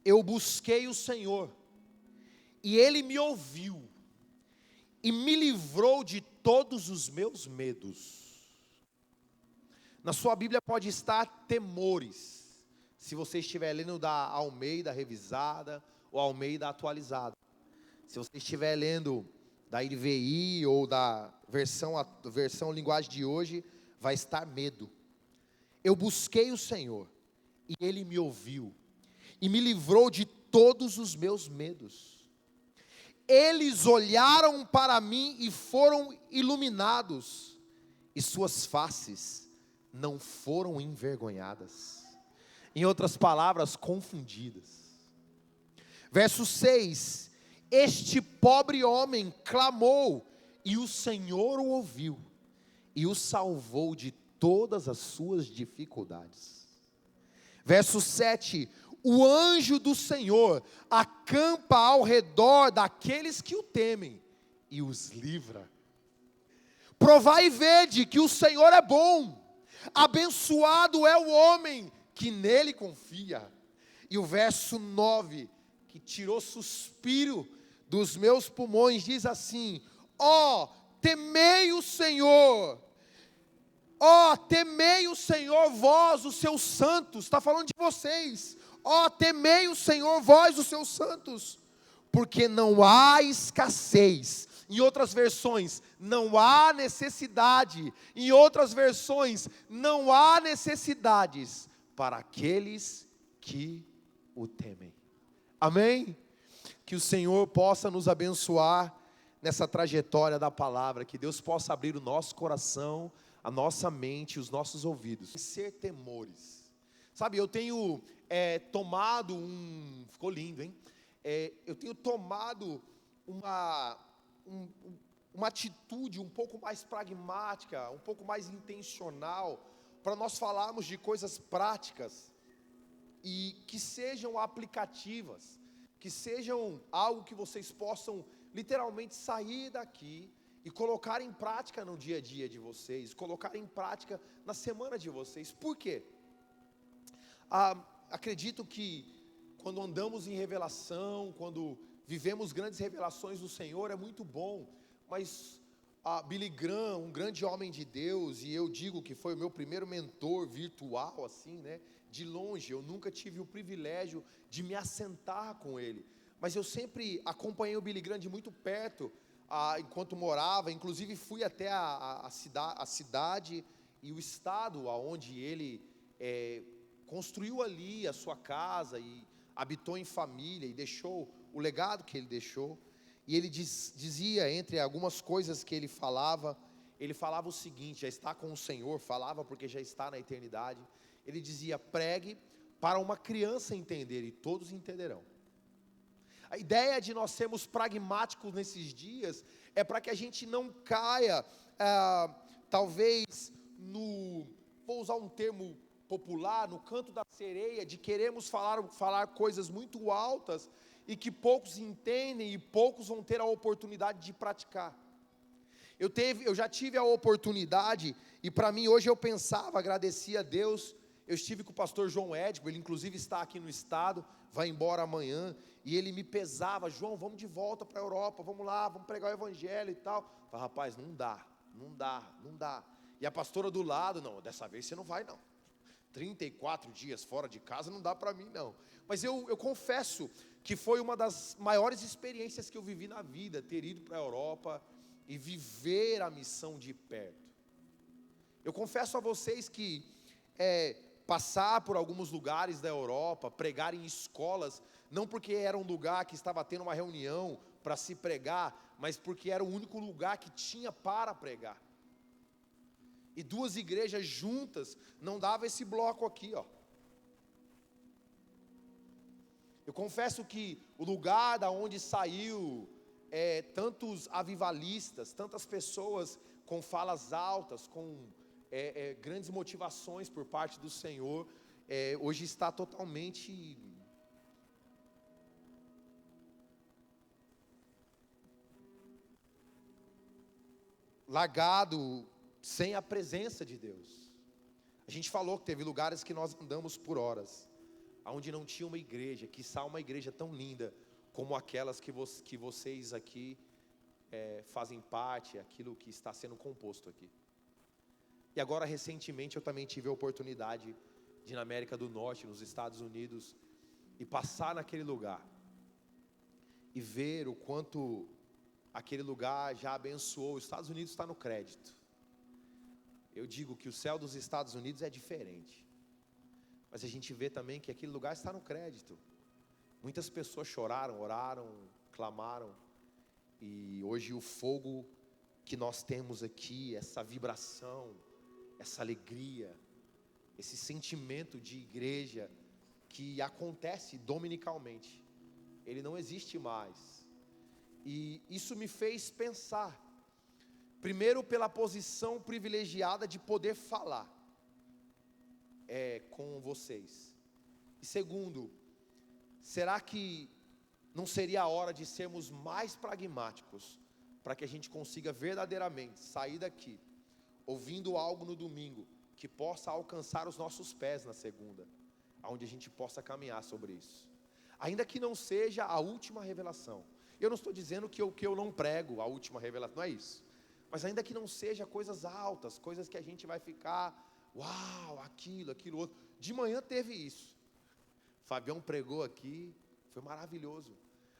Eu busquei o Senhor, e Ele me ouviu, e me livrou de todos os meus medos. Na sua Bíblia pode estar temores, se você estiver lendo da Almeida revisada, ou Almeida atualizada. Se você estiver lendo da NVI, ou da versão linguagem de hoje, vai estar medo. Eu busquei o Senhor, e Ele me ouviu, e me livrou de todos os meus medos. Eles olharam para mim e foram iluminados, e suas faces não foram envergonhadas. Em outras palavras, confundidas. Verso 6: este pobre homem clamou, e o Senhor o ouviu, e o salvou de todas as suas dificuldades. Verso 7: o anjo do Senhor acampa ao redor daqueles que o temem, e os livra. Provai e vede que o Senhor é bom, abençoado é o homem que nele confia. E o verso 9, que tirou suspiro dos meus pulmões, diz assim: ó, temei o Senhor, ó, temei o Senhor, vós os seus santos. Está falando de vocês. Ó, temei o Senhor, vós os seus santos, porque não há escassez. Em outras versões, não há necessidade. Em outras versões, não há necessidades para aqueles que o temem. Amém? Que o Senhor possa nos abençoar nessa trajetória da palavra, que Deus possa abrir o nosso coração, a nossa mente, os nossos ouvidos. Ser temores. Sabe, eu tenho tomado ficou lindo, hein? Eu tenho tomado uma atitude um pouco mais pragmática, um pouco mais intencional, para nós falarmos de coisas práticas, e que sejam aplicativas, que sejam algo que vocês possam literalmente sair daqui e colocar em prática no dia a dia de vocês, colocar em prática na semana de vocês. Por quê? Acredito que quando andamos em revelação, quando vivemos grandes revelações do Senhor, é muito bom, mas Billy Graham, um grande homem de Deus, e eu digo que foi o meu primeiro mentor virtual, assim, né? De longe, eu nunca tive o privilégio de me assentar com ele, mas eu sempre acompanhei o Billy Graham de muito perto, enquanto morava. Inclusive fui até a cidade e o estado onde ele construiu ali a sua casa e habitou em família e deixou o legado que ele deixou. E ele dizia, entre algumas coisas que ele falava o seguinte: já está com o Senhor, falava porque já está na eternidade. Ele dizia: pregue para uma criança entender, e todos entenderão. A ideia de nós sermos pragmáticos nesses dias é para que a gente não caia, talvez, vou usar um termo popular, no canto da sereia, de queremos falar coisas muito altas, e que poucos entendem, e poucos vão ter a oportunidade de praticar. Eu já tive a oportunidade, e para mim hoje eu pensava, agradecia a Deus. Eu estive com o pastor João Édipo, ele inclusive está aqui no estado, vai embora amanhã, e ele me pesava: João, vamos de volta para a Europa, vamos lá, vamos pregar o evangelho e tal. Eu falei: rapaz, não dá. E a pastora do lado: não, dessa vez você não vai não, 34 dias fora de casa não dá para mim não. Mas eu confesso que foi uma das maiores experiências que eu vivi na vida, ter ido para a Europa e viver a missão de perto. Eu confesso a vocês que passar por alguns lugares da Europa, pregar em escolas, não porque era um lugar que estava tendo uma reunião para se pregar, mas porque era o único lugar que tinha para pregar. E duas igrejas juntas não dava esse bloco aqui, ó. Eu confesso que o lugar da onde saiu tantos avivalistas, tantas pessoas com falas altas, com grandes motivações por parte do Senhor, hoje está totalmente largado, sem a presença de Deus. A gente falou que teve lugares que nós andamos por horas, onde não tinha uma igreja, quiçá uma igreja tão linda como aquelas que vocês aqui fazem parte, aquilo que está sendo composto aqui. E agora, recentemente, eu também tive a oportunidade de ir na América do Norte, nos Estados Unidos, e passar naquele lugar, e ver o quanto aquele lugar já abençoou. Os Estados Unidos está no crédito. Eu digo que o céu dos Estados Unidos é diferente, mas a gente vê também que aquele lugar está no crédito. Muitas pessoas choraram, oraram, clamaram, e hoje o fogo que nós temos aqui, essa vibração, essa alegria, esse sentimento de igreja que acontece dominicalmente, ele não existe mais. E isso me fez pensar, primeiro pela posição privilegiada de poder falar com vocês, e segundo, será que não seria a hora de sermos mais pragmáticos, para que a gente consiga verdadeiramente sair daqui, ouvindo algo no domingo, que possa alcançar os nossos pés na segunda, onde a gente possa caminhar sobre isso, ainda que não seja a última revelação. Eu não estou dizendo que eu não prego a última revelação, não é isso, mas ainda que não seja coisas altas, coisas que a gente vai ficar, uau, aquilo outro. De manhã teve isso, Fabião pregou aqui, foi maravilhoso,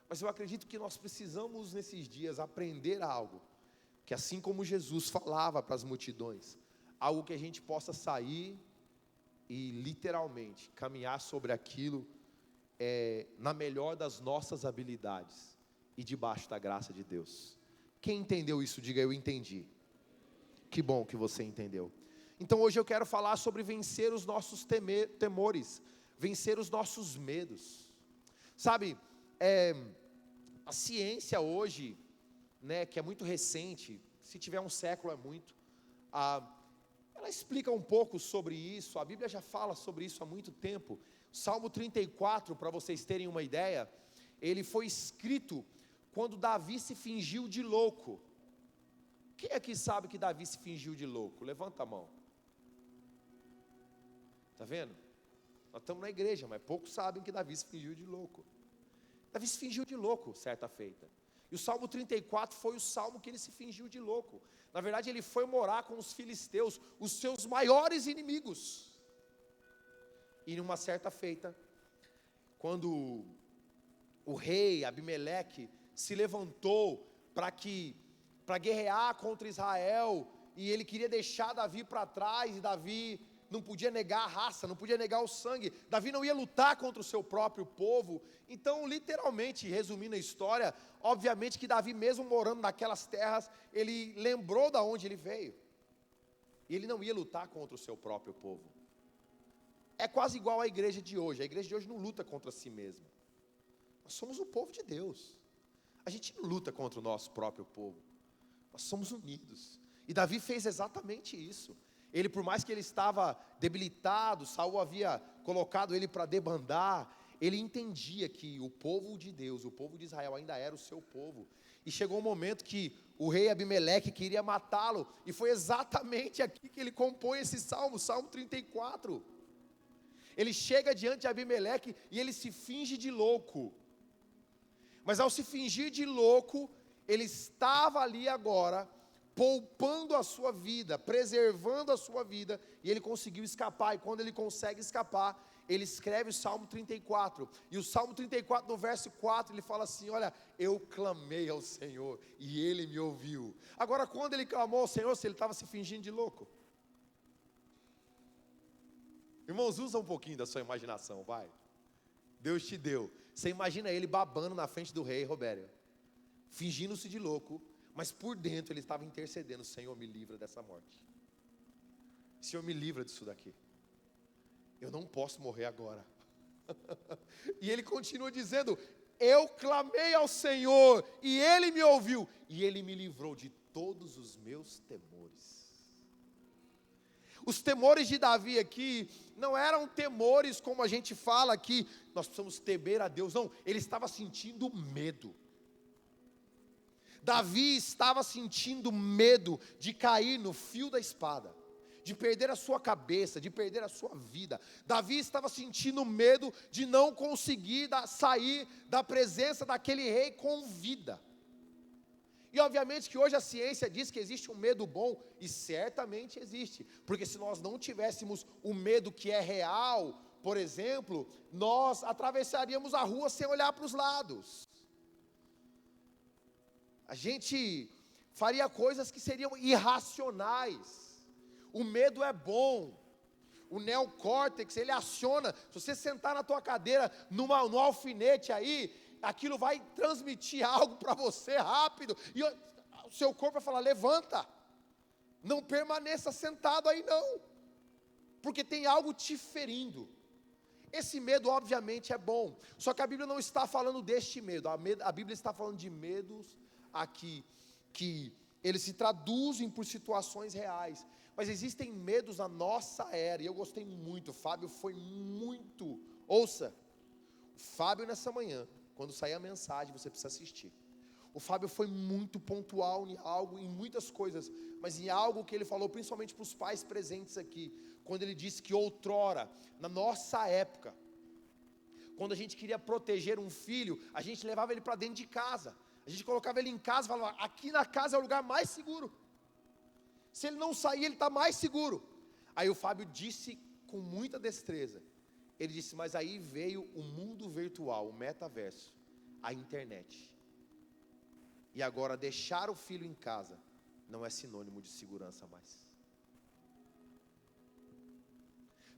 mas eu acredito que nós precisamos nesses dias aprender algo, que assim como Jesus falava para as multidões, algo que a gente possa sair e literalmente caminhar sobre aquilo, na melhor das nossas habilidades e debaixo da graça de Deus. Quem entendeu isso, diga: eu entendi. Que bom que você entendeu. Então hoje eu quero falar sobre vencer os nossos temores, vencer os nossos medos. Sabe, a ciência hoje, que é muito recente, se tiver um século é muito, ela explica um pouco sobre isso. A Bíblia já fala sobre isso há muito tempo. Salmo 34, para vocês terem uma ideia, ele foi escrito quando Davi se fingiu de louco. Quem aqui sabe que Davi se fingiu de louco? Levanta a mão. Está vendo? Nós estamos na igreja, mas poucos sabem que Davi se fingiu de louco. Davi se fingiu de louco certa feita. E o Salmo 34 foi o salmo que ele se fingiu de louco. Na verdade, ele foi morar com os filisteus, os seus maiores inimigos. E numa certa feita, quando o rei Abimeleque se levantou para guerrear contra Israel, e ele queria deixar Davi para trás, e Davi não podia negar a raça, não podia negar o sangue, Davi não ia lutar contra o seu próprio povo. Então, literalmente, resumindo a história, obviamente que Davi, mesmo morando naquelas terras, ele lembrou da onde ele veio, e ele não ia lutar contra o seu próprio povo. É quase igual à igreja de hoje. A igreja de hoje não luta contra si mesma. Nós somos o povo de Deus. A gente não luta contra o nosso próprio povo. Nós somos unidos. E Davi fez exatamente isso. Ele, por mais que ele estava debilitado, Saul havia colocado ele para debandar, ele entendia que o povo de Deus, o povo de Israel ainda era o seu povo. E chegou um momento que o rei Abimeleque queria matá-lo, e foi exatamente aqui que ele compõe esse salmo, Salmo 34. Ele chega diante de Abimeleque e ele se finge de louco. Mas ao se fingir de louco, ele estava ali agora, poupando a sua vida, preservando a sua vida, e ele conseguiu escapar. E quando ele consegue escapar, ele escreve o Salmo 34, e o Salmo 34 no verso 4, ele fala assim: olha, eu clamei ao Senhor, e Ele me ouviu. Agora, quando ele clamou ao Senhor, se ele estava se fingindo de louco? Irmãos, usa um pouquinho da sua imaginação, vai. Deus te deu. Você imagina ele babando na frente do rei, Robério, fingindo-se de louco, mas por dentro ele estava intercedendo: Senhor, me livra dessa morte. Senhor, me livra disso daqui. Eu não posso morrer agora. E ele continua dizendo: eu clamei ao Senhor, e Ele me ouviu, e Ele me livrou de todos os meus temores. Os temores de Davi aqui não eram temores como a gente fala aqui, nós precisamos temer a Deus. Não, ele estava sentindo medo. Davi estava sentindo medo de cair no fio da espada. de perder a sua cabeça, de perder a sua vida. Davi estava sentindo medo de não conseguir sair da presença daquele rei com vida. E obviamente que hoje a ciência diz que existe um medo bom, e certamente existe, porque se nós não tivéssemos o medo que é real, por exemplo, nós atravessaríamos a rua sem olhar para os lados. A gente faria coisas que seriam irracionais. O medo é bom. O neocórtex, ele aciona. Se você sentar na tua cadeira, no alfinete aí, aquilo vai transmitir algo para você rápido. E o seu corpo vai falar, levanta. Não permaneça sentado aí não. Porque tem algo te ferindo. Esse medo obviamente é bom. Só que a Bíblia não está falando deste medo. A Bíblia está falando de medos aqui, que eles se traduzem por situações reais. Mas existem medos na nossa era, e eu gostei muito, o Fábio foi muito, ouça, o Fábio nessa manhã, quando sair a mensagem, você precisa assistir, o Fábio foi muito pontual em muitas coisas, mas em algo que ele falou, principalmente para os pais presentes aqui, quando ele disse que outrora, na nossa época, quando a gente queria proteger um filho, a gente levava ele para dentro de casa, a gente colocava ele em casa e falava, aqui na casa é o lugar mais seguro, se ele não sair, ele está mais seguro. Aí o Fábio disse com muita destreza, ele disse, mas aí veio o mundo virtual, o metaverso, a internet, e agora deixar o filho em casa, não é sinônimo de segurança mais.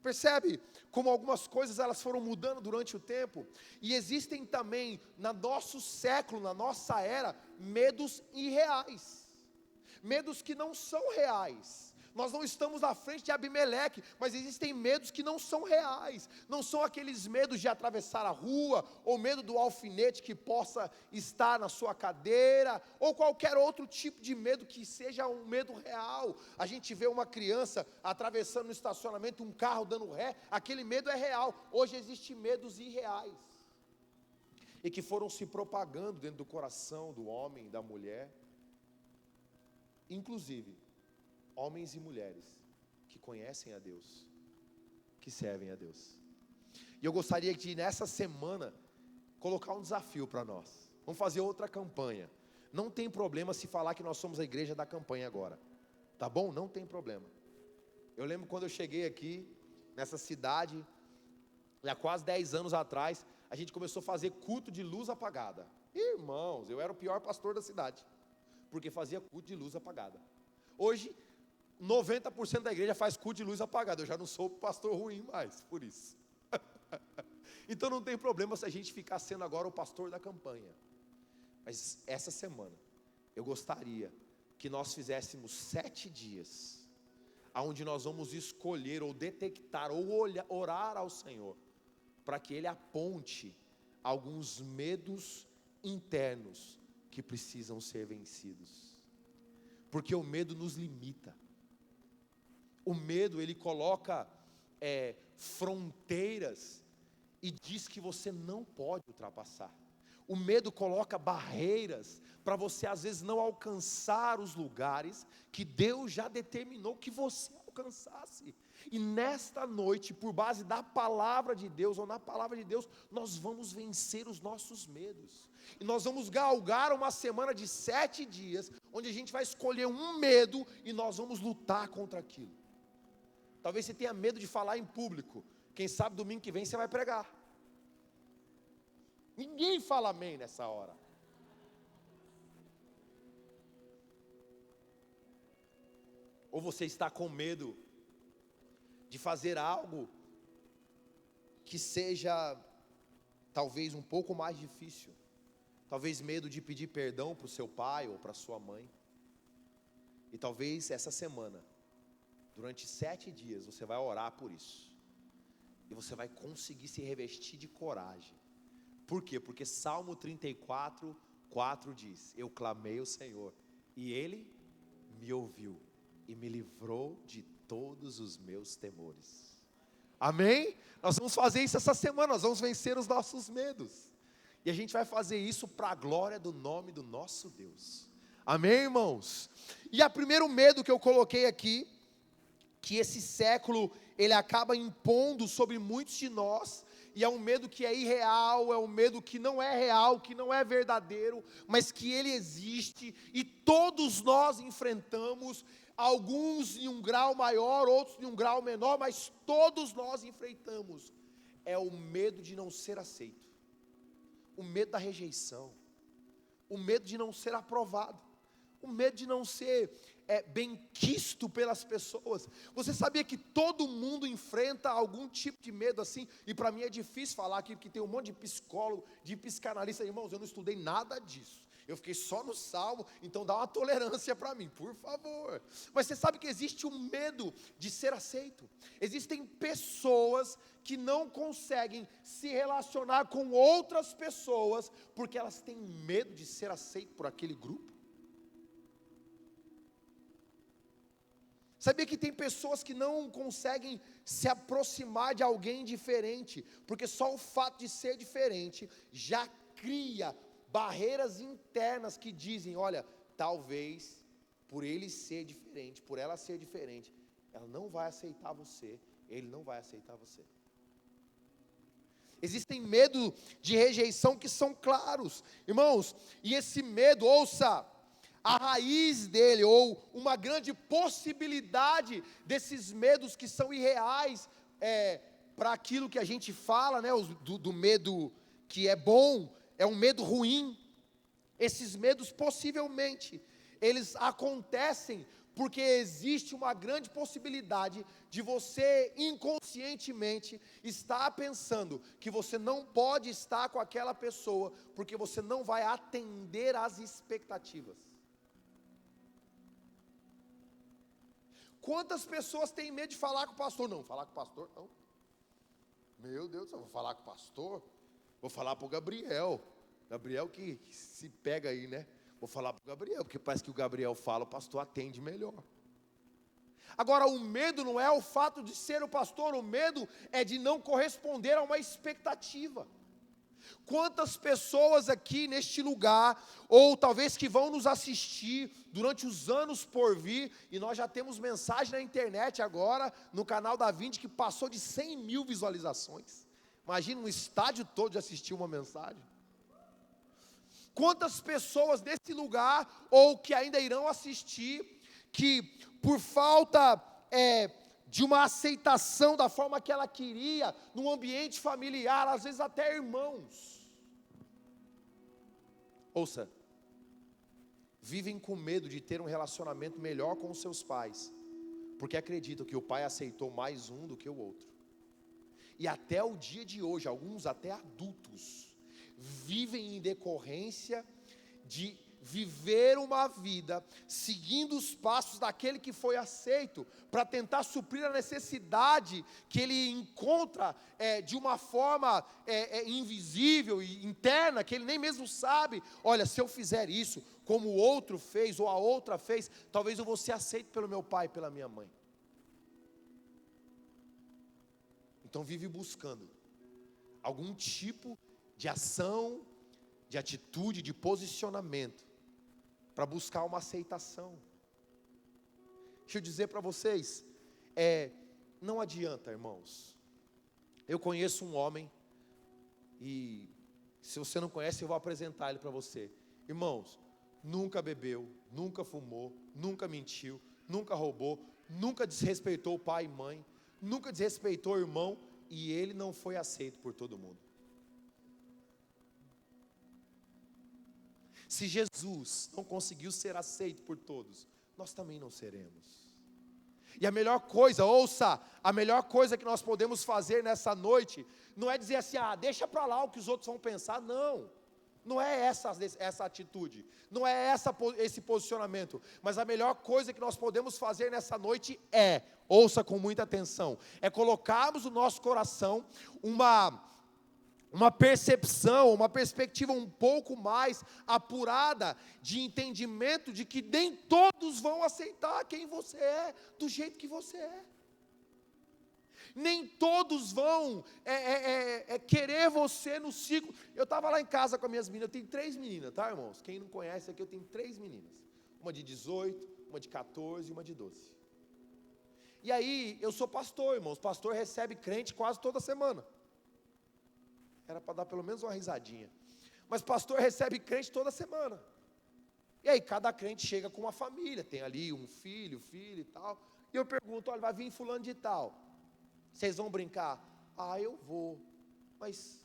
Percebe como algumas coisas elas foram mudando durante o tempo, e existem também, no nosso século, na nossa era, medos irreais, medos que não são reais. Nós não estamos na frente de Abimeleque, mas existem medos que não são reais, não são aqueles medos de atravessar a rua, ou medo do alfinete que possa estar na sua cadeira, ou qualquer outro tipo de medo que seja um medo real. A gente vê uma criança atravessando no estacionamento, um carro dando ré, aquele medo é real. Hoje existem medos irreais, e que foram se propagando dentro do coração do homem e da mulher, inclusive homens e mulheres que conhecem a Deus, que servem a Deus. E eu gostaria de nessa semana colocar um desafio para nós. Vamos fazer outra campanha. Não tem problema se falar que nós somos a igreja da campanha agora, tá bom? Não tem problema. Eu lembro quando eu cheguei aqui nessa cidade, há quase 10 anos atrás, a gente começou a fazer culto de luz apagada. Irmãos, eu era o pior pastor da cidade, porque fazia culto de luz apagada. Hoje 90% da igreja faz culto de luz apagada. Eu já não sou pastor ruim mais, por isso. Então não tem problema se a gente ficar sendo agora o pastor da campanha. Mas essa semana, eu gostaria que nós fizéssemos 7 dias, onde nós vamos escolher, ou detectar, ou orar ao Senhor, para que Ele aponte alguns medos internos, que precisam ser vencidos. Porque o medo nos limita. O medo, ele coloca fronteiras e diz que você não pode ultrapassar. O medo coloca barreiras para você às vezes não alcançar os lugares que Deus já determinou que você alcançasse. E nesta noite, por base da palavra de Deus, ou na palavra de Deus, nós vamos vencer os nossos medos. E nós vamos galgar uma semana de 7 dias, onde a gente vai escolher um medo e nós vamos lutar contra aquilo. Talvez você tenha medo de falar em público. Quem sabe domingo que vem você vai pregar. Ninguém fala amém nessa hora. Ou você está com medo de fazer algo que seja talvez um pouco mais difícil. Talvez medo de pedir perdão para o seu pai ou para a sua mãe. E talvez essa semana, durante 7 dias, você vai orar por isso. E você vai conseguir se revestir de coragem. Por quê? Porque Salmo 34, 4 diz: eu clamei ao Senhor, e Ele me ouviu, e me livrou de todos os meus temores. Amém? Nós vamos fazer isso essa semana, nós vamos vencer os nossos medos. E a gente vai fazer isso para a glória do nome do nosso Deus. Amém, irmãos? E o primeiro medo que eu coloquei aqui, que esse século, ele acaba impondo sobre muitos de nós, e é um medo que é irreal, é um medo que não é real, que não é verdadeiro, mas que ele existe, e todos nós enfrentamos, alguns em um grau maior, outros em um grau menor, mas todos nós enfrentamos, é o medo de não ser aceito, o medo da rejeição, o medo de não ser aprovado, o medo de não ser bem-quisto pelas pessoas. Você sabia que todo mundo enfrenta algum tipo de medo assim? E para mim é difícil falar aqui, porque tem um monte de psicólogo, de psicanalista. Irmãos, eu não estudei nada disso, eu fiquei só no Salmo, então dá uma tolerância para mim, por favor. Mas você sabe que existe um medo de ser aceito. Existem pessoas que não conseguem se relacionar com outras pessoas, porque elas têm medo de ser aceito por aquele grupo. Sabia que tem pessoas que não conseguem se aproximar de alguém diferente, porque só o fato de ser diferente já cria barreiras internas que dizem, olha, talvez por ele ser diferente, por ela ser diferente, ela não vai aceitar você, ele não vai aceitar você. Existem medo de rejeição que são claros, irmãos, e esse medo, ouça, a raiz dele, ou uma grande possibilidade desses medos que são irreais, para aquilo que a gente fala, né, do medo que é bom, é um medo ruim. Esses medos possivelmente, eles acontecem porque existe uma grande possibilidade de você inconscientemente estar pensando que você não pode estar com aquela pessoa, porque você não vai atender às expectativas. Quantas pessoas têm medo de falar com o pastor? Não, falar com o pastor não. Meu Deus, eu vou falar com o pastor? Vou falar para o Gabriel. Gabriel que se pega aí, né? Vou falar para o Gabriel, porque parece que o Gabriel fala, o pastor atende melhor. Agora, o medo não é o fato de ser o pastor, o medo é de não corresponder a uma expectativa. Quantas pessoas aqui neste lugar, ou talvez que vão nos assistir durante os anos por vir, e nós já temos mensagem na internet agora, no canal da Vinde, que passou de 100 mil visualizações. Imagina um estádio todo de assistir uma mensagem. Quantas pessoas nesse lugar, ou que ainda irão assistir, que por falta de uma aceitação da forma que ela queria, num ambiente familiar, às vezes até irmãos, ouça, vivem com medo de ter um relacionamento melhor com os seus pais, porque acreditam que o pai aceitou mais um do que o outro. E até o dia de hoje, alguns até adultos, vivem em decorrência de viver uma vida seguindo os passos daquele que foi aceito, para tentar suprir a necessidade que ele encontra de uma forma invisível e interna, que ele nem mesmo sabe. Olha, se eu fizer isso como o outro fez ou a outra fez, talvez eu vou ser aceito pelo meu pai e pela minha mãe. Então vive buscando algum tipo de ação, de atitude, de posicionamento, para buscar uma aceitação. Deixa eu dizer para vocês, não adianta, irmãos. Eu conheço um homem, e se você não conhece, eu vou apresentar ele para você. Irmãos, nunca bebeu, nunca fumou, nunca mentiu, nunca roubou, nunca desrespeitou o pai e mãe, nunca desrespeitou o irmão, e ele não foi aceito por todo mundo. Se Jesus não conseguiu ser aceito por todos, nós também não seremos. E a melhor coisa, ouça, a melhor coisa que nós podemos fazer nessa noite, não é dizer assim, deixa para lá o que os outros vão pensar, não. Não é essa atitude, não é esse posicionamento, mas a melhor coisa que nós podemos fazer nessa noite ouça com muita atenção, colocarmos no nosso coração uma percepção, uma perspectiva um pouco mais apurada, de entendimento de que nem todos vão aceitar quem você é, do jeito que você é. Nem todos vão querer você no ciclo. Eu estava lá em casa com as minhas meninas, eu tenho 3 meninas, tá, irmãos? Quem não conhece aqui, eu tenho 3 meninas. Uma de 18, uma de 14 e uma de 12. E aí, eu sou pastor, irmãos. Pastor recebe crente quase toda semana. Era para dar pelo menos uma risadinha. Mas pastor recebe crente toda semana. E aí, cada crente chega com uma família. Tem ali um filho e tal. E eu pergunto, olha, vai vir fulano de tal. Vocês vão brincar? Ah, eu vou. Mas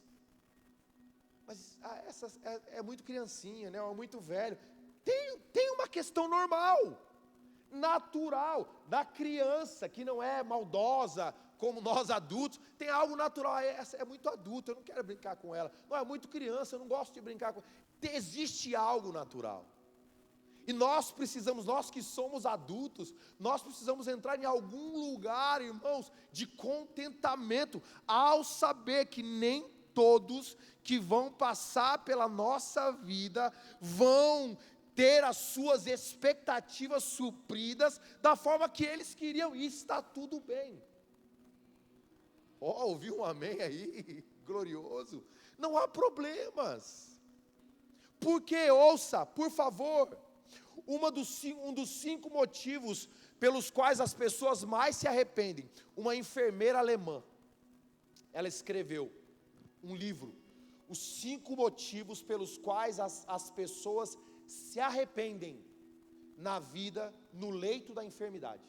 é muito criancinha, né? É muito velho. Tem uma questão normal, natural, da criança, que não é maldosa, como nós adultos. Tem algo natural, essa é muito adulta, eu não quero brincar com ela. Não, é muito criança, eu não gosto de brincar com ela. Existe algo natural. E nós precisamos, nós que somos adultos, nós precisamos entrar em algum lugar, irmãos, de contentamento, ao saber que nem todos que vão passar pela nossa vida vão ter as suas expectativas supridas da forma que eles queriam, e está tudo bem. Ouviu um amém aí? Glorioso. Não há problemas. Porque, ouça, por favor, um dos 5 motivos pelos quais as pessoas mais se arrependem. Uma enfermeira alemã, ela escreveu um livro, os 5 motivos pelos quais as pessoas se arrependem na vida, no leito da enfermidade.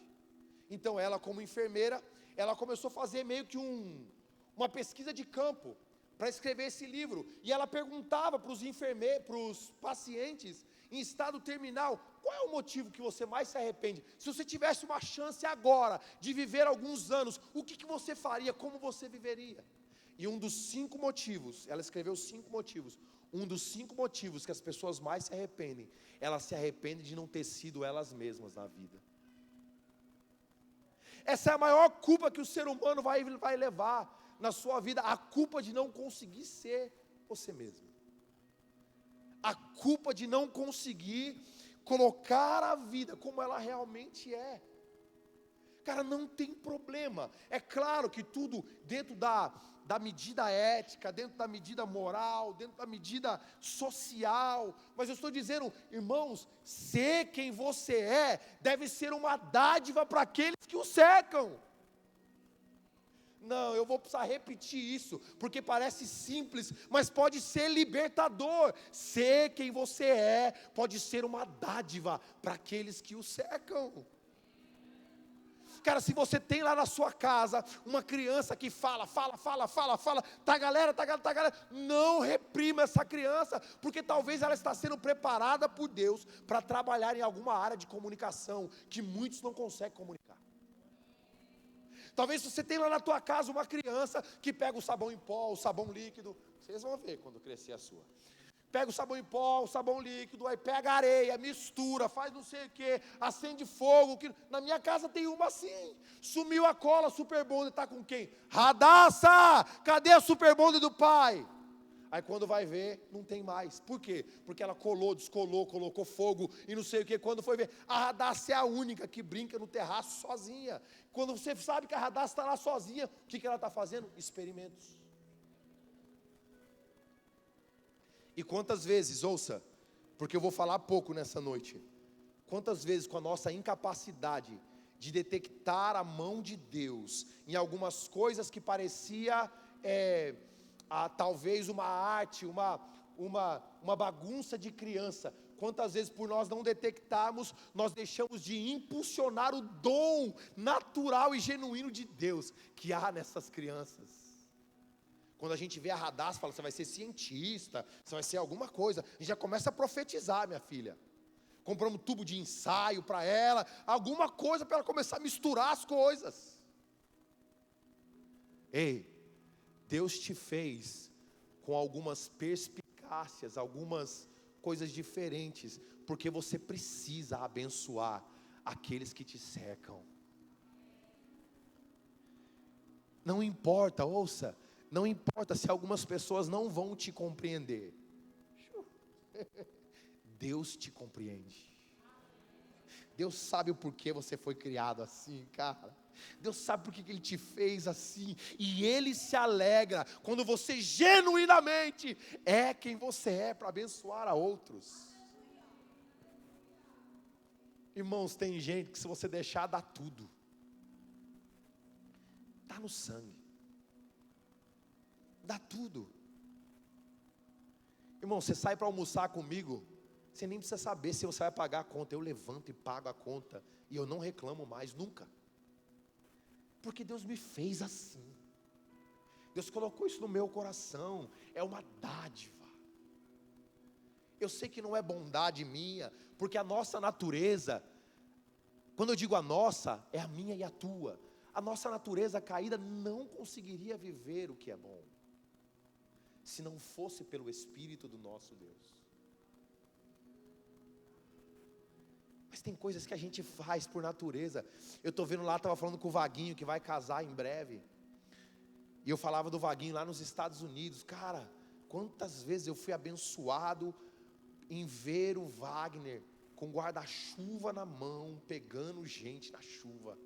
Então ela, como enfermeira, ela começou a fazer meio que uma pesquisa de campo, para escrever esse livro, e ela perguntava para os pacientes em estado terminal, qual é o motivo que você mais se arrepende? Se você tivesse uma chance agora, de viver alguns anos, o que você faria, como você viveria? E um dos 5 motivos, ela escreveu 5 motivos, um dos 5 motivos que as pessoas mais se arrependem, elas se arrependem de não ter sido elas mesmas na vida. Essa é a maior culpa que o ser humano vai levar na sua vida, a culpa de não conseguir ser você mesmo, a culpa de não conseguir colocar a vida como ela realmente é. Cara, não tem problema, é claro que tudo dentro da medida ética, dentro da medida moral, dentro da medida social, mas eu estou dizendo, irmãos, ser quem você é, deve ser uma dádiva para aqueles que o cercam. Não, eu vou precisar repetir isso, porque parece simples, mas pode ser libertador. Ser quem você é, pode ser uma dádiva para aqueles que o cercam. Cara, se você tem lá na sua casa uma criança que fala, tá galera, não reprima essa criança, porque talvez ela está sendo preparada por Deus para trabalhar em alguma área de comunicação que muitos não conseguem comunicar. Talvez você tenha lá na tua casa uma criança que pega o sabão em pó, o sabão líquido, vocês vão ver quando crescer a sua. Pega o sabão em pó, o sabão líquido, aí pega a areia, mistura, faz não sei o que, acende fogo. Na minha casa tem uma assim. Sumiu a cola Super Bonder, está com quem? Radassa! Cadê a Super Bonder do pai? Aí quando vai ver, não tem mais. Por quê? Porque ela colou, descolou, colocou fogo e não sei o que. Quando foi ver, a Radassa é a única que brinca no terraço sozinha. Quando você sabe que a Radassa está lá sozinha, o que ela está fazendo? Experimentos. E quantas vezes, ouça, porque eu vou falar pouco nessa noite, quantas vezes com a nossa incapacidade de detectar a mão de Deus em algumas coisas que parecia talvez uma arte, uma bagunça de criança, quantas vezes por nós não detectarmos, nós deixamos de impulsionar o dom natural e genuíno de Deus que há nessas crianças. Quando a gente vê a Radassa, fala, você vai ser cientista, você vai ser alguma coisa. A gente já começa a profetizar, minha filha. Compramos um tubo de ensaio para ela, alguma coisa para ela começar a misturar as coisas. Ei, Deus te fez com algumas perspicácias, algumas coisas diferentes, porque você precisa abençoar aqueles que te cercam. Não importa, ouça, não importa se algumas pessoas não vão te compreender. Deus te compreende. Deus sabe o porquê você foi criado assim, cara. Deus sabe por que Ele te fez assim. E Ele se alegra quando você genuinamente é quem você é para abençoar a outros. Irmãos, tem gente que se você deixar, dá tudo. está no sangue. Dá tudo. Irmão, você sai para almoçar comigo, você nem precisa saber se você vai pagar a conta. Eu levanto e pago a conta, e eu não reclamo mais, nunca. Porque Deus me fez assim. Deus colocou isso no meu coração, é uma dádiva. Eu sei que não é bondade minha, porque a nossa natureza, quando eu digo a nossa, é a minha e a tua. A nossa natureza caída não conseguiria viver o que é bom, se não fosse pelo Espírito do nosso Deus. Mas tem coisas que a gente faz por natureza. Eu estou vendo lá, estava falando com o Vaguinho, que vai casar em breve. E eu falava do Vaguinho lá nos Estados Unidos. Cara, quantas vezes eu fui abençoado em ver o Wagner com guarda-chuva na mão, pegando gente na chuva.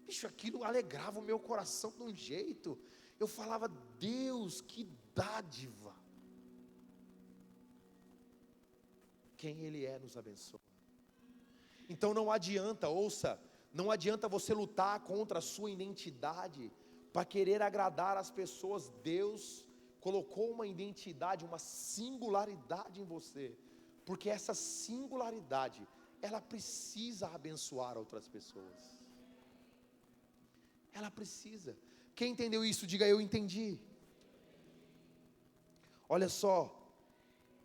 Bicho, aquilo alegrava o meu coração de um jeito. Eu falava, Deus, que dádiva. Quem Ele é nos abençoa. Então não adianta, ouça, não adianta você lutar contra a sua identidade para querer agradar as pessoas. Deus colocou uma identidade, uma singularidade em você, porque essa singularidade, ela precisa abençoar outras pessoas. Ela precisa. Quem entendeu isso, diga eu entendi. Olha só,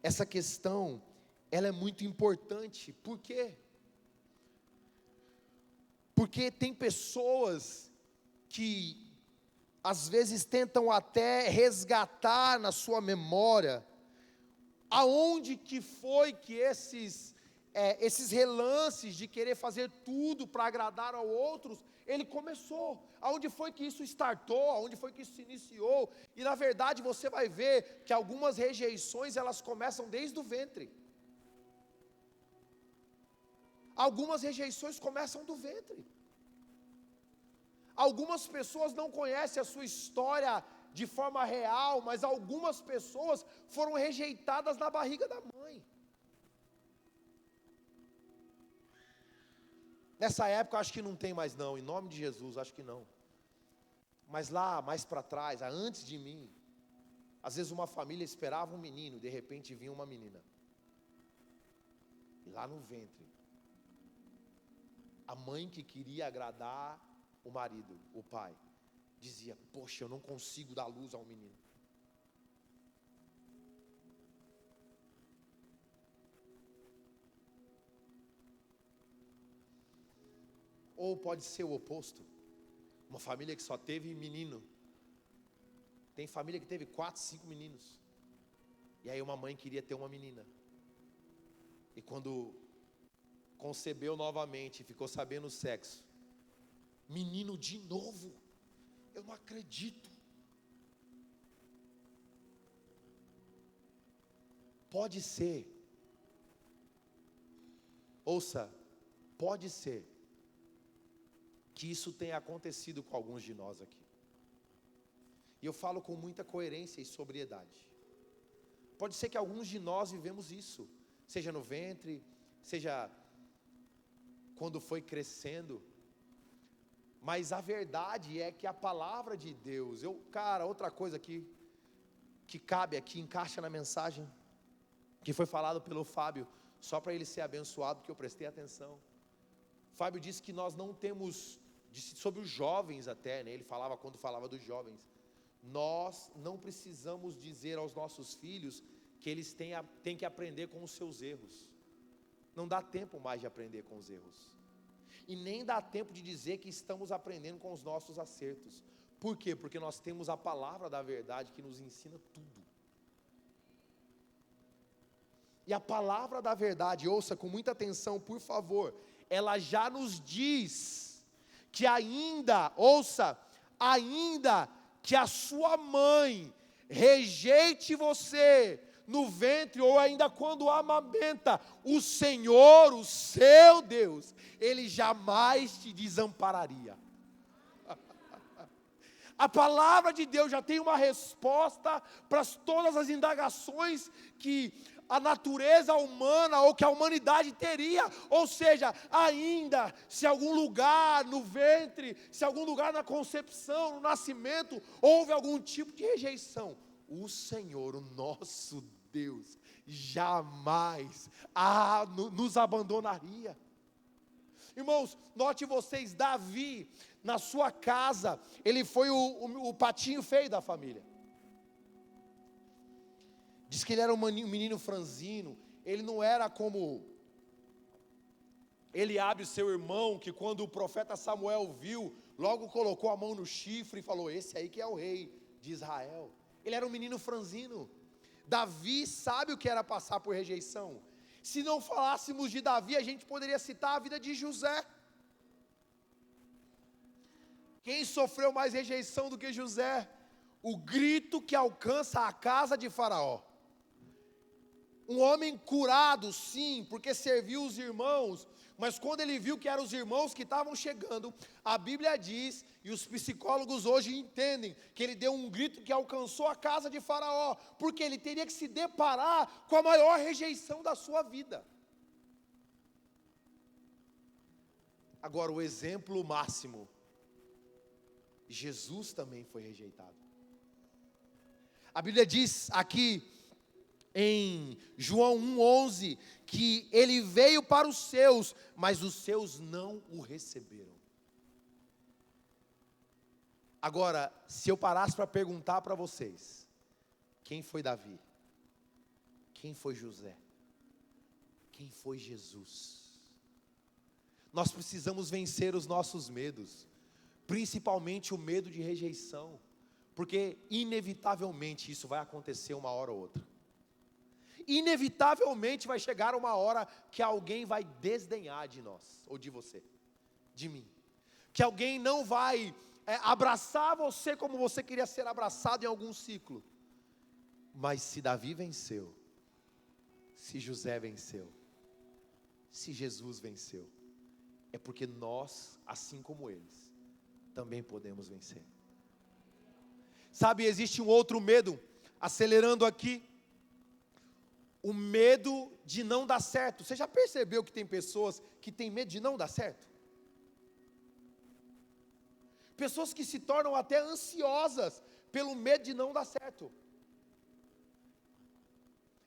essa questão, ela é muito importante. Por quê? Porque tem pessoas que às vezes tentam até resgatar na sua memória aonde que foi que esses relances de querer fazer tudo para agradar aos outros, ele começou. Aonde foi que isso startou, aonde foi que isso se iniciou? E na verdade você vai ver que algumas rejeições, elas começam desde o ventre. Algumas rejeições começam do ventre. Algumas pessoas não conhecem a sua história de forma real, mas algumas pessoas foram rejeitadas na barriga da mãe. Nessa época acho que não tem mais não, em nome de Jesus, acho que não. Mas lá, mais para trás, antes de mim, às vezes uma família esperava um menino, de repente vinha uma menina. E lá no ventre, a mãe que queria agradar o marido, o pai, dizia, poxa, eu não consigo dar luz ao menino. Ou pode ser o oposto, uma família que só teve menino. Tem família que teve 4, 5 meninos. E aí uma mãe queria ter uma menina. E quando concebeu novamente, ficou sabendo o sexo, menino de novo, eu não acredito. Pode ser, ouça, pode ser que isso tenha acontecido com alguns de nós aqui. E eu falo com muita coerência e sobriedade. Pode ser que alguns de nós vivemos isso, seja no ventre, seja quando foi crescendo. Mas a verdade é que a palavra de Deus, outra coisa aqui, que cabe aqui, encaixa na mensagem, que foi falado pelo Fábio, só para ele ser abençoado, porque eu prestei atenção. Fábio disse que nós não temos, disse sobre os jovens até, né? Ele falava quando falava dos jovens, nós não precisamos dizer aos nossos filhos que eles têm que aprender com os seus erros. Não dá tempo mais de aprender com os erros. E nem dá tempo de dizer que estamos aprendendo com os nossos acertos. Por quê? Porque nós temos a palavra da verdade que nos ensina tudo. E a palavra da verdade, ouça com muita atenção, por favor, ela já nos diz que ainda que a sua mãe rejeite você no ventre, ou ainda quando amamenta, o Senhor, o seu Deus, Ele jamais te desampararia. A palavra de Deus já tem uma resposta para todas as indagações que a natureza humana ou que a humanidade teria. Ou seja, ainda se algum lugar no ventre, se algum lugar na concepção, no nascimento, houve algum tipo de rejeição, o Senhor, o nosso Deus, jamais nos abandonaria. Irmãos, note vocês, Davi, na sua casa, ele foi o patinho feio da família. Diz que ele era um menino franzino, ele não era como Eliabe, seu irmão, que quando o profeta Samuel viu, logo colocou a mão no chifre e falou: esse aí que é o rei de Israel. Ele era um menino franzino. Davi sabe o que era passar por rejeição. Se não falássemos de Davi, a gente poderia citar a vida de José. Quem sofreu mais rejeição do que José? O grito que alcança a casa de Faraó. Um homem curado, sim, porque serviu os irmãos, mas quando ele viu que eram os irmãos que estavam chegando, a Bíblia diz, e os psicólogos hoje entendem, que ele deu um grito que alcançou a casa de Faraó, porque ele teria que se deparar com a maior rejeição da sua vida. Agora, o exemplo máximo, Jesus também foi rejeitado. A Bíblia diz aqui, em João 1,11, que ele veio para os seus, mas os seus não o receberam. Agora, se eu parasse para perguntar para vocês, quem foi Davi? Quem foi José? Quem foi Jesus? Nós precisamos vencer os nossos medos, principalmente o medo de rejeição, porque inevitavelmente isso vai acontecer uma hora ou outra. Inevitavelmente vai chegar uma hora que alguém vai desdenhar de nós, ou de você, de mim. Que alguém não vai abraçar você como você queria ser abraçado em algum ciclo. Mas se Davi venceu, se José venceu, se Jesus venceu, é porque nós, assim como eles, também podemos vencer. Sabe, existe um outro medo, acelerando aqui, o medo de não dar certo. Você já percebeu que tem pessoas que têm medo de não dar certo? Pessoas que se tornam até ansiosas pelo medo de não dar certo.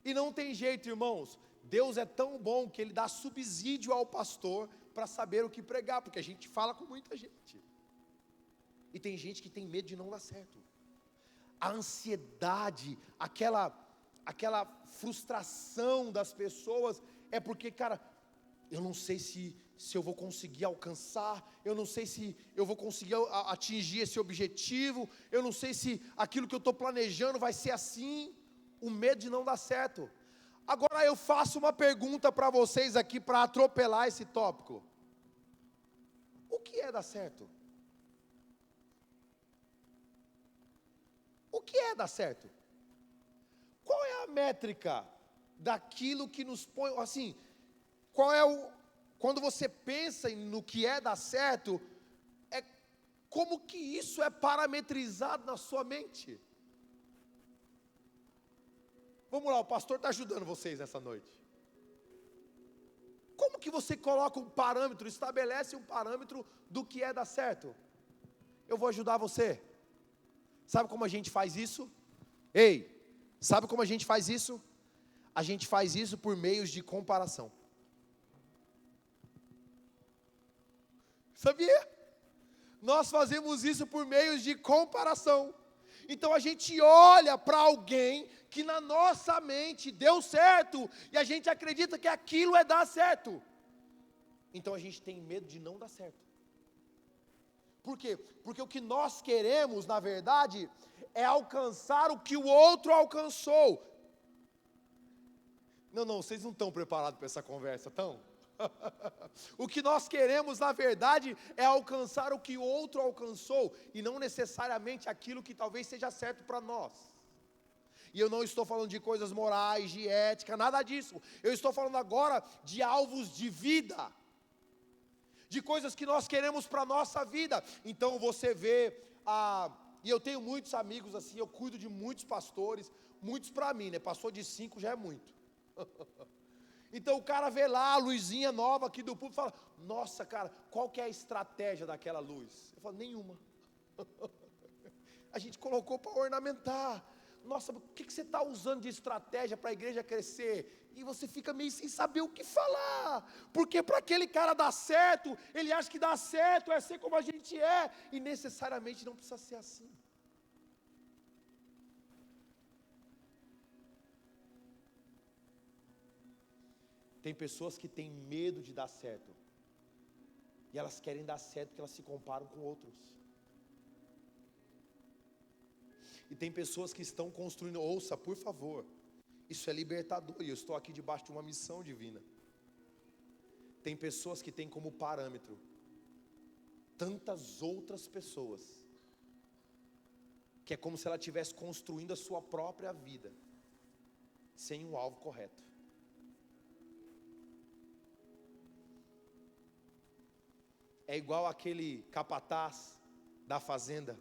E não tem jeito, irmãos. Deus é tão bom que Ele dá subsídio ao pastor para saber o que pregar, porque a gente fala com muita gente. E tem gente que tem medo de não dar certo. A ansiedade, aquela frustração das pessoas, é porque, cara, eu não sei se eu vou conseguir alcançar, eu não sei se eu vou conseguir atingir esse objetivo, eu não sei se aquilo que eu estou planejando vai ser assim, o medo de não dar certo. Agora eu faço uma pergunta para vocês aqui, para atropelar esse tópico: o que é dar certo? O que é dar certo? Qual é a métrica daquilo que nos põe, assim, quando você pensa no que é dar certo, como que isso é parametrizado na sua mente? Vamos lá, o pastor está ajudando vocês nessa noite. Como que você coloca um parâmetro, estabelece um parâmetro do que é dar certo? Eu vou ajudar você. Sabe como a gente faz isso? Ei! Sabe como a gente faz isso? A gente faz isso por meios de comparação. Sabia? Nós fazemos isso por meios de comparação. Então a gente olha para alguém que na nossa mente deu certo, e a gente acredita que aquilo é dar certo. Então a gente tem medo de não dar certo. Por quê? Porque o que nós queremos, na verdade, é alcançar o que o outro alcançou. Não, vocês não estão preparados para essa conversa, estão? O que nós queremos, na verdade, é alcançar o que o outro alcançou, e não necessariamente aquilo que talvez seja certo para nós. E eu não estou falando de coisas morais, de ética, nada disso. Eu estou falando agora de alvos de vida, de coisas que nós queremos para a nossa vida. Então você vê, e eu tenho muitos amigos assim, eu cuido de muitos pastores, muitos para mim, né? Pastor de 5 já é muito. Então o cara vê lá a luzinha nova aqui do púlpito e fala: nossa, cara, qual que é a estratégia daquela luz? Eu falo: nenhuma. A gente colocou para ornamentar. Nossa, o que você está usando de estratégia para a igreja crescer? E você fica meio sem saber o que falar. Porque para aquele cara dar certo, ele acha que dar certo é ser como a gente é. E necessariamente não precisa ser assim. Tem pessoas que têm medo de dar certo. E elas querem dar certo porque elas se comparam com outros. E tem pessoas que estão construindo, ouça, por favor, isso é libertador, e eu estou aqui debaixo de uma missão divina. Tem pessoas que têm como parâmetro tantas outras pessoas, que é como se ela estivesse construindo a sua própria vida, sem um alvo correto. É igual aquele capataz da fazenda,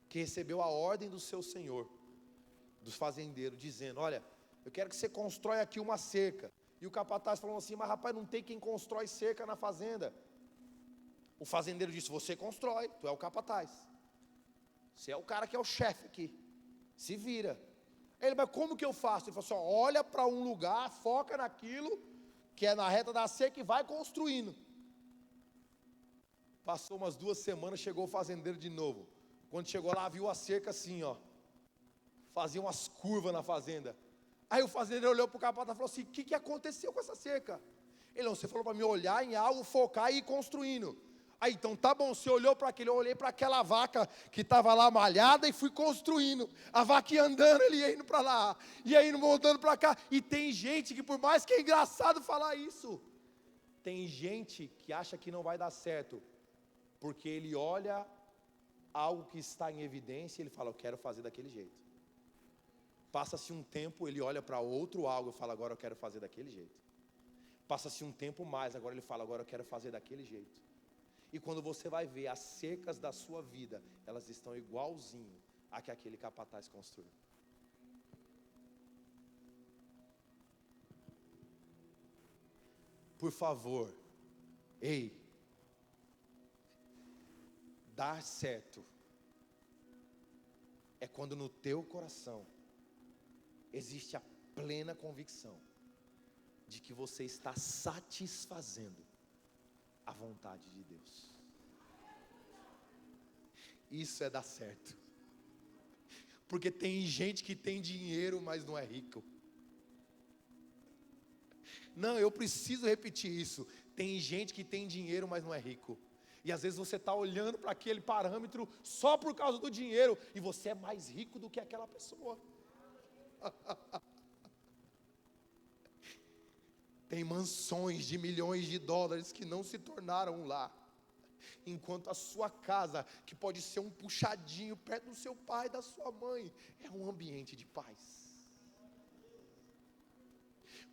que recebeu a ordem do seu senhor, dos fazendeiros, dizendo: olha, eu quero que você constrói aqui uma cerca. E o capataz falou assim: mas rapaz, não tem quem constrói cerca na fazenda. O fazendeiro disse: você constrói, tu é o capataz, você é o cara que é o chefe aqui, se vira. Ele: mas como que eu faço? Ele falou assim: olha para um lugar, foca naquilo, que é na reta da cerca, e vai construindo. Passou umas 2 semanas, chegou o fazendeiro de novo. Quando chegou lá, viu a cerca assim, ó, fazia umas curvas na fazenda. Aí o fazendeiro olhou para o capataz e falou assim: o que aconteceu com essa cerca? Ele: não, você falou para mim olhar em algo, focar e ir construindo. Aí, então tá bom, você olhou para aquele, eu olhei para aquela vaca que estava lá malhada e fui construindo. A vaca ia andando, ele ia indo para lá, ia indo voltando para cá. E tem gente que, por mais que é engraçado falar isso, tem gente que acha que não vai dar certo, porque ele olha algo que está em evidência e ele fala: eu quero fazer daquele jeito. Passa-se um tempo, ele olha para outro algo e fala: agora eu quero fazer daquele jeito. Passa-se um tempo mais, agora ele fala: agora eu quero fazer daquele jeito. E quando você vai ver as cercas da sua vida, elas estão igualzinho a que aquele capataz construiu. Por favor, ei, dar certo é quando no teu coração existe a plena convicção de que você está satisfazendo a vontade de Deus. Isso é dar certo. Porque tem gente que tem dinheiro, mas não é rico. Não, eu preciso repetir isso. Tem gente que tem dinheiro, mas não é rico. E às vezes você está olhando para aquele parâmetro só por causa do dinheiro, e você é mais rico do que aquela pessoa. Tem mansões de milhões de dólares que não se tornaram um lar, enquanto a sua casa, que pode ser um puxadinho perto do seu pai e da sua mãe, é um ambiente de paz.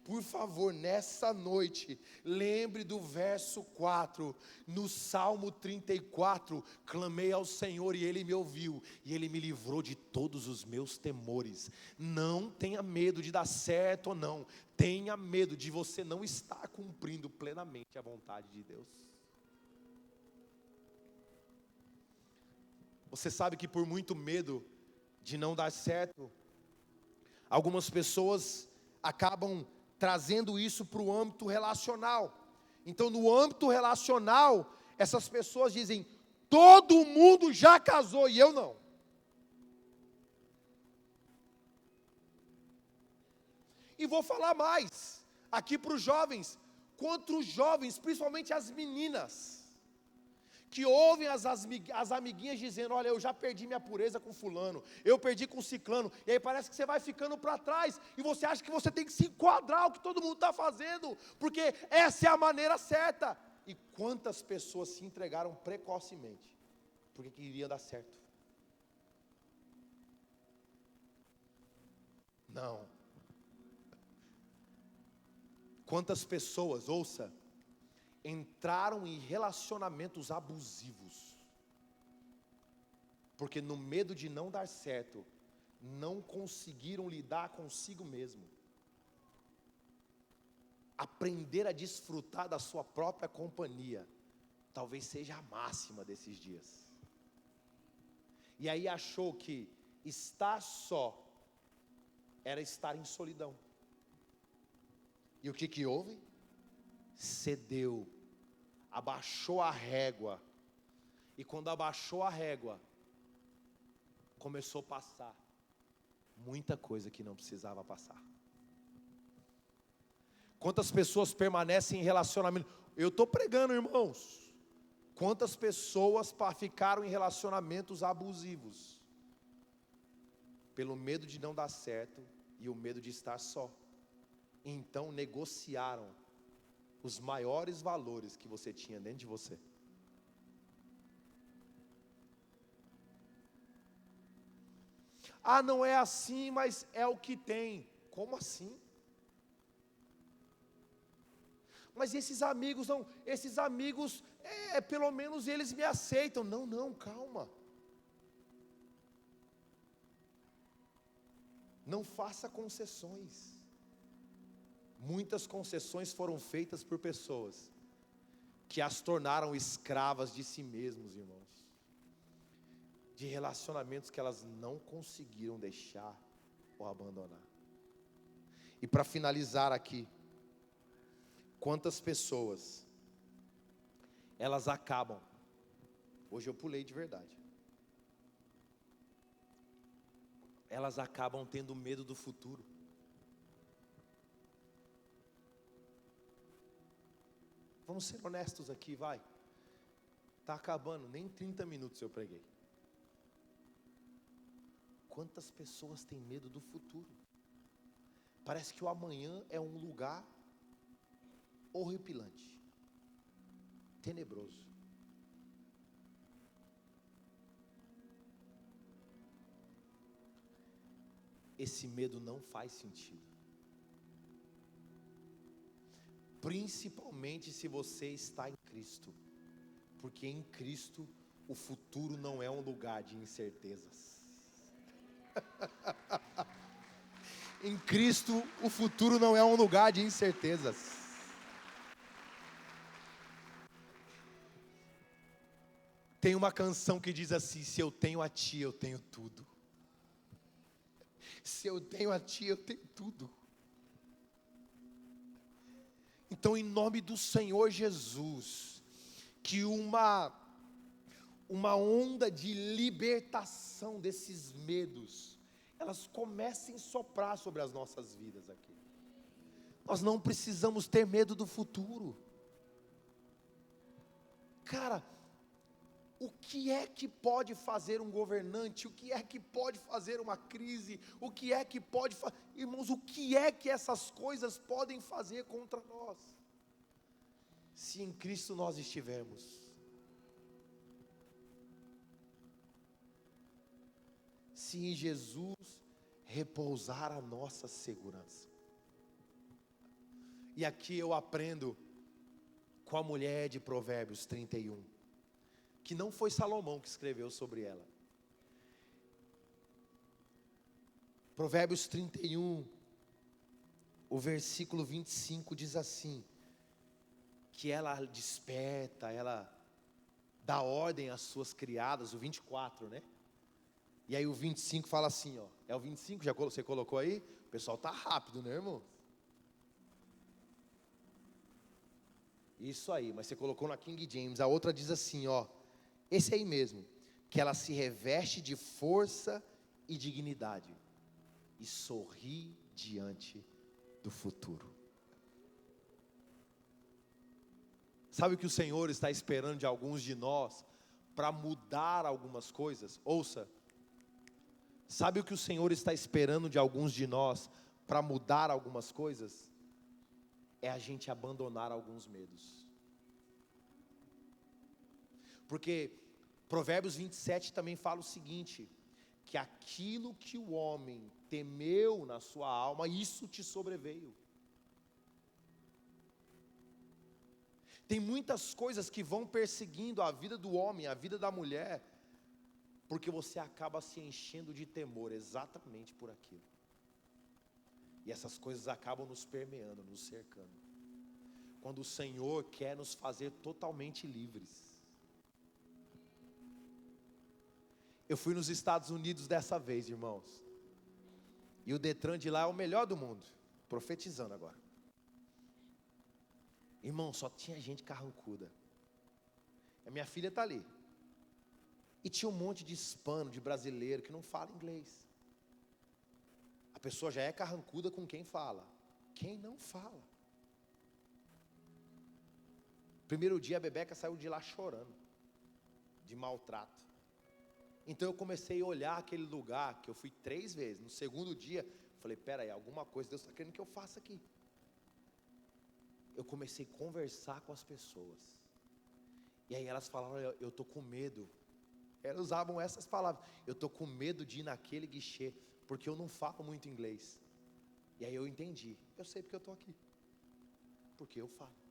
Por favor, nessa noite, lembre do verso 4, no Salmo 34, clamei ao Senhor e Ele me ouviu, e Ele me livrou de todos os meus temores. Não tenha medo de dar certo ou não, tenha medo de você não estar cumprindo plenamente a vontade de Deus. Você sabe que por muito medo de não dar certo, algumas pessoas acabam trazendo isso para o âmbito relacional. Então, no âmbito relacional, essas pessoas dizem: todo mundo já casou e eu não. E vou falar mais aqui para os jovens, contra os jovens, principalmente as meninas, que ouvem as amiguinhas dizendo: olha, eu já perdi minha pureza com fulano, eu perdi com ciclano, e aí parece que você vai ficando para trás, e você acha que você tem que se enquadrar ao que todo mundo está fazendo, porque essa é a maneira certa. E quantas pessoas se entregaram precocemente, porque queriam dar certo? Não. Quantas pessoas, ouça, entraram em relacionamentos abusivos, porque no medo de não dar certo, não conseguiram lidar consigo mesmo. aprender a desfrutar da sua própria companhia, talvez seja a máxima desses dias. E aí achou que estar só era estar em solidão. E o que houve? Cedeu, abaixou a régua. E quando abaixou a régua, começou a passar muita coisa que não precisava passar. Quantas pessoas permanecem em relacionamento? Eu estou pregando, irmãos. Quantas pessoas ficaram em relacionamentos abusivos? Pelo medo de não dar certo e o medo de estar só. Então negociaram os maiores valores que você tinha dentro de você. Ah, não é assim, mas é o que tem. Como assim? Mas esses amigos não, esses amigos, pelo menos eles me aceitam. Não, calma. Não faça concessões. Muitas concessões foram feitas por pessoas que as tornaram escravas de si mesmos, irmãos. De relacionamentos que elas não conseguiram deixar ou abandonar. E para finalizar aqui, quantas pessoas elas acabam, hoje eu pulei de verdade, elas acabam tendo medo do futuro. Vamos ser honestos aqui, vai. Está acabando, nem 30 minutos eu preguei. Quantas pessoas têm medo do futuro? Parece que o amanhã é um lugar horripilante, tenebroso. Esse medo não faz sentido. Principalmente se você está em Cristo. Porque em Cristo o futuro não é um lugar de incertezas. Em Cristo o futuro não é um lugar de incertezas. Tem uma canção que diz assim: se eu tenho a Ti, eu tenho tudo. Se eu tenho a Ti, eu tenho tudo. Então, em nome do Senhor Jesus, que uma onda de libertação desses medos, elas comecem a soprar sobre as nossas vidas aqui. Nós não precisamos ter medo do futuro. Cara, o que é que pode fazer um governante? O que é que pode fazer uma crise? O que é que pode fazer? Irmãos, o que é que essas coisas podem fazer contra nós? Se em Cristo nós estivermos. Se em Jesus repousar a nossa segurança. E aqui eu aprendo com a mulher de Provérbios 31. Que não foi Salomão que escreveu sobre ela. Provérbios 31, o versículo 25 diz assim: que ela desperta, ela dá ordem às suas criadas, o 24, né? E aí o 25 fala assim, ó. É o 25, já você colocou aí? O pessoal tá rápido, né, irmão? Isso aí, mas você colocou na King James. A outra diz assim, ó. Esse aí mesmo, que ela se reveste de força e dignidade e sorri diante do futuro. Sabe o que o Senhor está esperando de alguns de nós para mudar algumas coisas? Ouça, sabe o que o Senhor está esperando de alguns de nós para mudar algumas coisas? É a gente abandonar alguns medos. Porque Provérbios 27 também fala o seguinte: que aquilo que o homem temeu na sua alma, isso te sobreveio. Tem muitas coisas que vão perseguindo a vida do homem, a vida da mulher, porque você acaba se enchendo de temor exatamente por aquilo. E essas coisas acabam nos permeando, nos cercando. quando o Senhor quer nos fazer totalmente livres. Eu fui nos Estados Unidos dessa vez, irmãos, e o Detran de lá é o melhor do mundo, profetizando agora. Irmão, só tinha gente carrancuda. A minha filha está ali. E tinha um monte de hispano, de brasileiro que não fala inglês. A pessoa já é carrancuda com quem fala. Quem não fala? Primeiro dia a Bebeca saiu de lá chorando, de maltrato. Então eu comecei a olhar aquele lugar, que eu fui 3 vezes. No segundo dia, falei, peraí, alguma coisa Deus está querendo que eu faça aqui. Eu comecei a conversar com as pessoas. E aí elas falaram, eu estou com medo. Elas usavam essas palavras. Eu estou com medo de ir naquele guichê, porque eu não falo muito inglês. E aí eu entendi. Eu sei porque eu estou aqui. Porque eu falo.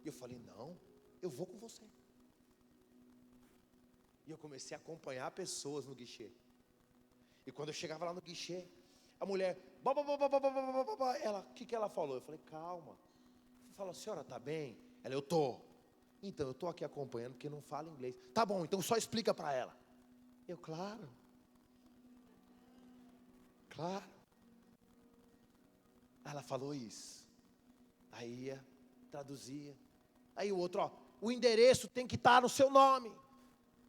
E eu falei, não, eu vou com você. E eu comecei a acompanhar pessoas no guichê. E quando eu chegava lá no guichê, a mulher, ela, o que ela falou? Eu falei, calma. Falou, a senhora está bem? Ela, eu estou. Então, eu estou aqui acompanhando porque não fala inglês. Tá bom, então só explica para ela. Eu, claro. Claro. Ela falou isso. Aí ia, traduzia. Aí o outro, o endereço tem que estar no seu nome.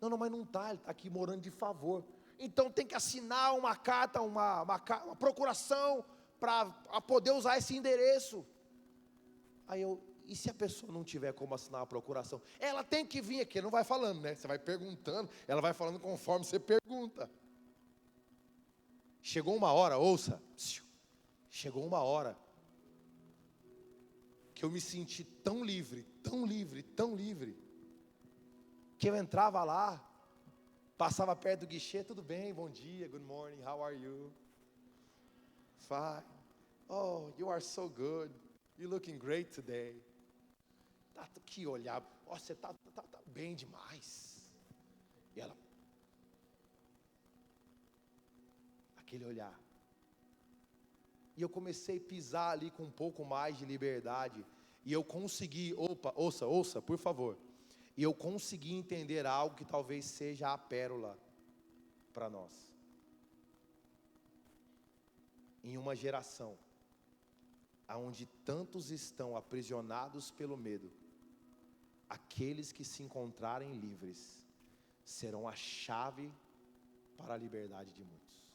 Não, mas não está, ele está aqui morando de favor. Então tem que assinar uma carta, uma procuração para poder usar esse endereço. Aí eu, e se a pessoa não tiver como assinar a procuração? Ela tem que vir aqui, não vai falando, né? Você vai perguntando, ela vai falando conforme você pergunta. Chegou uma hora, ouça, chegou uma hora, que eu me senti tão livre, tão livre, tão livre, que eu entrava lá, passava perto do guichê, tudo bem, bom dia, good morning, how are you? Fine. Oh, you are so good, you're looking great today. Que olhar, você tá bem demais. E ela, aquele olhar. E eu comecei a pisar ali com um pouco mais de liberdade. E eu consegui, ouça, por favor. E eu consegui entender algo que talvez seja a pérola para nós. Em uma geração onde tantos estão aprisionados pelo medo, aqueles que se encontrarem livres serão a chave para a liberdade de muitos.